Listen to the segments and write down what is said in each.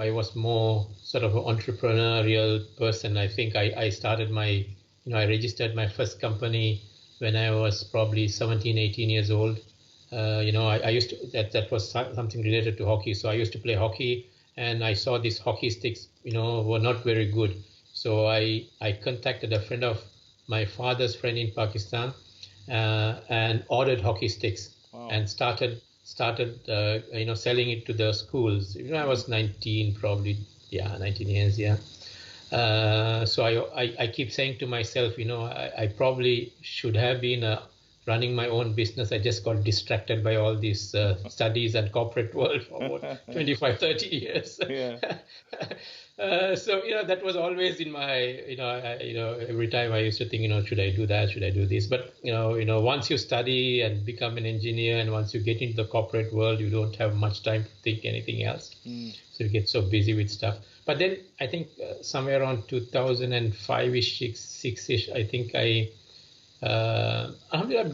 I was more sort of an entrepreneurial person. I think I started I registered my first company when I was probably 17, 18 years old. I used to, that was something related to hockey. So I used to play hockey, and I saw these hockey sticks, were not very good. So I contacted a friend of my father's friend in Pakistan, and ordered hockey sticks. Wow. And started selling it to the schools. I was 19, probably, 19 years, yeah. So I keep saying to myself, I probably should have been running my own business. I just got distracted by all these studies and corporate world for about 25, 30 years. Yeah. So that was always in my every time I used to think, should I do that, should I do this? But once you study and become an engineer, and once you get into the corporate world, you don't have much time to think anything else. So you get so busy with stuff. But then I think somewhere around 2005-ish, 6-ish, I think I'm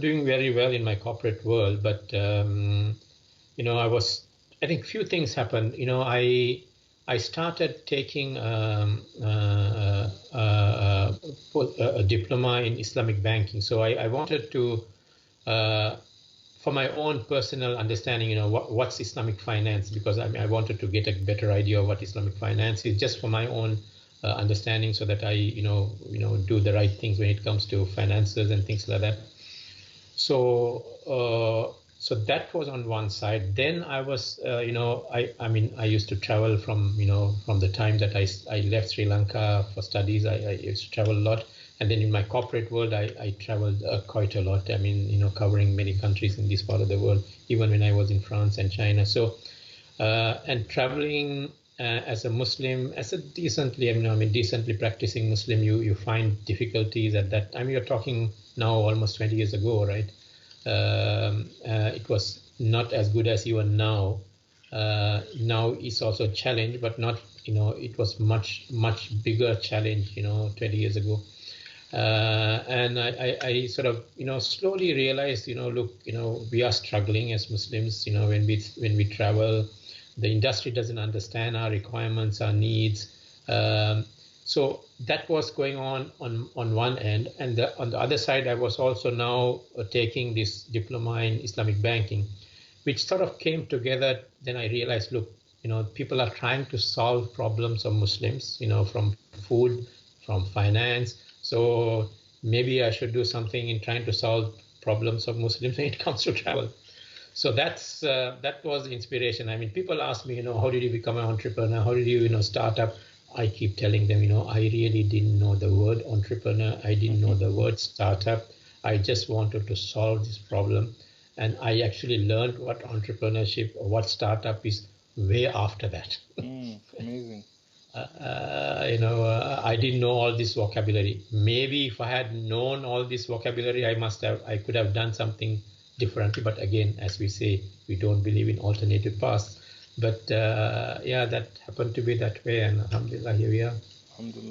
doing very well in my corporate world. But I think few things happened. I started taking a diploma in Islamic banking. So I wanted to, for my own personal understanding, what's Islamic finance, because I wanted to get a better idea of what Islamic finance is, just for my own understanding, so that I, do the right things when it comes to finances and things like that. So that was on one side. Then I was, I used to travel from the time that I left Sri Lanka for studies. I used to travel a lot. And then in my corporate world, I traveled quite a lot. Covering many countries in this part of the world, even when I was in France and China. So, and traveling as a Muslim, as a decently practicing Muslim, you find difficulties at that time. You're talking now almost 20 years ago, right? It was not as good as even now. Now it's also a challenge, but not, it was much bigger challenge, 20 years ago. And I sort of, slowly realized, look, we are struggling as Muslims, when we travel. The industry doesn't understand our requirements, our needs. So that was going on one end. And on the other side, I was also now taking this diploma in Islamic banking, which sort of came together. Then I realized, look, people are trying to solve problems of Muslims, from food, from finance. So maybe I should do something in trying to solve problems of Muslims when it comes to travel. So that was the inspiration. People ask me, how did you become an entrepreneur? How did you, start up? I keep telling them, I really didn't know the word entrepreneur. I didn't know the word startup. I just wanted to solve this problem. And I actually learned what entrepreneurship or what startup is way after that. Amazing. I didn't know all this vocabulary. Maybe if I had known all this vocabulary, I could have done something differently. But again, as we say, we don't believe in alternative paths. But that happened to be that way, and alhamdulillah, here we are. Alhamdulillah.